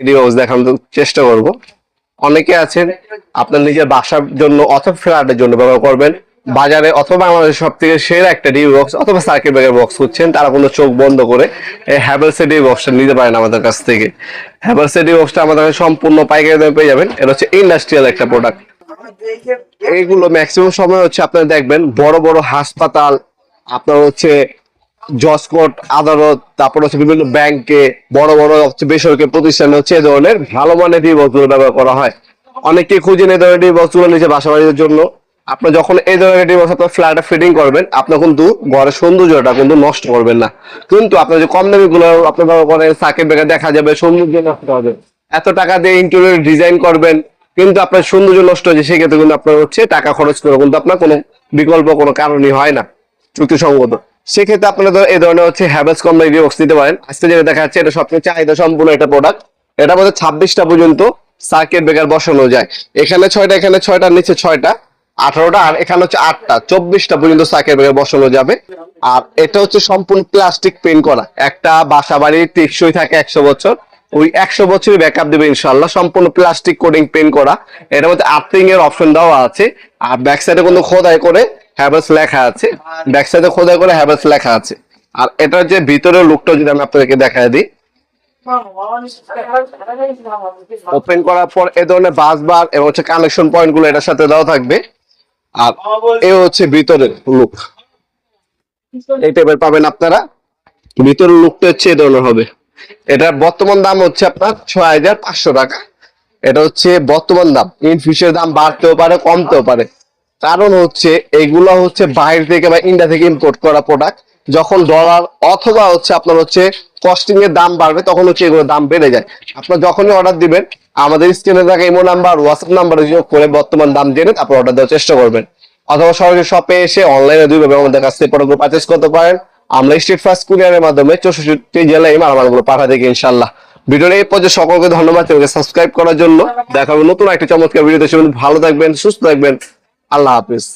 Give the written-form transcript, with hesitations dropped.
Device দেখানোর চেষ্টা করব। অনেকে আছেন আপনার নিজের বাসার জন্য অথবা ফ্ল্যাটের জন্য ব্যবহার করবেন, বাজারে অথবা বাংলাদেশের সব থেকে সেরা একটা ডিভি বক্স অথবা সার্কিট ব্রেকার বক্স খুঁজছেন, তারা কোনো চোখ বন্ধ করে এই হ্যাভেলস এর ডিভি বক্সটা নিতে পারেন আমাদের কাছ থেকে। হ্যাভেলস এর ডিভি বক্সটা আমাদের কাছে সম্পূর্ণ পাইকারি দামে পেয়ে যাবেন। এটা হচ্ছে ইন্ডাস্ট্রিয়াল একটা প্রোডাক্ট। এইগুলো ম্যাক্সিমাম সময় হচ্ছে আপনারা দেখবেন বড় বড় হাসপাতাল, আপনার হচ্ছে জজ কোর্ট আদালত, তারপর হচ্ছে বিভিন্ন ব্যাংকে, বড় বড় হচ্ছে বেসরকারি প্রতিষ্ঠানে হচ্ছে এই ধরনের ভালো মানের ডিভি বক্সগুলো ব্যবহার করা হয়। অনেকে খুঁজেন এই ধরনের ডিভি বক্সগুলো নিজে বাসা বাড়ির জন্য। আপনার যখন এই ধরনের ডিভি বক্স আপনার ফ্ল্যাটে ফিটিং করবেন, আপনার কিন্তু ঘরের সৌন্দর্যটা কিন্তু নষ্ট করবেন না। কিন্তু আপনার যে কম দামি গুলো আপনি ব্যবহার করেন, সার্কিট ব্রেকার দেখা যাবে, সৌন্দর্য নষ্ট হবে। এত টাকা দিয়ে ইন্টেরিয়র ডিজাইন করবেন, কিন্তু আপনার সৌন্দর্য নষ্ট হয়েছে, সেক্ষেত্রে কিন্তু আপনার হচ্ছে টাকা খরচ করে কিন্তু আপনার কোনো বিকল্প কোনো কারণই হয় না যুক্তিসঙ্গত। সেক্ষেত্রে আপনারা এই ধরনের হচ্ছে হ্যাভেলস কোম্পানি ডিভি বক্স নিতে পারেন। আজকে যেটা দেখা যাচ্ছে এটা সবচেয়ে চাহিদা সম্পূর্ণ একটা প্রোডাক্ট। এটা মধ্যে 26টা পর্যন্ত সার্কিট ব্রেকার বসানো যায়। এখানে 6টা, এখানে 6টা, নিচে 6টা, 18টা, আর এখানে হচ্ছে 8টা, 24টা পর্যন্ত সার্কিট ব্রেকার বসানো যাবে। আর এটা হচ্ছে সম্পূর্ণ প্লাস্টিক পেইন্ট করা। একটা বাসা বাড়ি টেকসই থাকে 100 বছর, ওই 100 বছরের ব্যাকআপ দেবে ইনশাআল্লাহ। সম্পূর্ণ প্লাস্টিক কোটিং পেইন্ট করা। এটার মধ্যে আর্থিং এর অপশন দেওয়া আছে। আর ব্যাক সাইডে কিন্তু খোদাই করে হ্যাভেলস লেখা আছে, ব্যাক সাইডে খোদাই করে হ্যাভেলস লেখা আছে। আর এটার যে ভিতরের লুকটা যদি আমি আপনাদেরকে দেখায় দিই, ওপেন করার পর এই ধরনের বাস বার এবং হচ্ছে কানেকশন পয়েন্ট গুলো এটার সাথে দেওয়া থাকবে। আর এই হচ্ছে ভিতরের লুক, এই টাইপের পাবেন আপনারা। ভিতরের লুকটা হচ্ছে এই ধরনের হবে। এটার বর্তমান দাম হচ্ছে আপনার 6500 টাকা। এটা হচ্ছে বর্তমান দাম। ইন ফিউচার দাম বাড়তেও পারে, কমতেও পারে। কারণ হচ্ছে এগুলো হচ্ছে বাইরে থেকে বা ইন্ডিয়া থেকে ইম্পোর্ট করা প্রোডাক্ট। যখন ডলার অথবা হচ্ছে আপনার হচ্ছে কস্টিং এর দাম বাড়বে, তখন হচ্ছে এগুলোর দাম বেড়ে যায়। আপনার যখনই অর্ডার দিবেন, আমাদের স্ক্রিনে থাকা ইমো নাম্বার, হোয়াটসঅ্যাপ নাম্বারে যোগ করে বর্তমান দাম জেনে তারপর অর্ডার দেওয়ার চেষ্টা করবেন। অথবা সরাসরি শপে এসে অনলাইনে দুইভাবে আমাদের কাছ থেকে প্রোডাক্ট পারচেজ করতে পারেন। আমরা স্ট্রিট ফাস্ট কুরিয়ারের মাধ্যমে 64টি জেলায় মালামালগুলো পাঠা থেকে ইনশাল্লাহ। ভিডিওর এই পর্যায়ে সকলকে ধন্যবাদ সাবস্ক্রাইব করার জন্য। দেখা হবে নতুন একটা চমৎকার ভিডিওতে। ভালো থাকবেন, সুস্থ থাকবেন। আল্লাহ হাফিজ।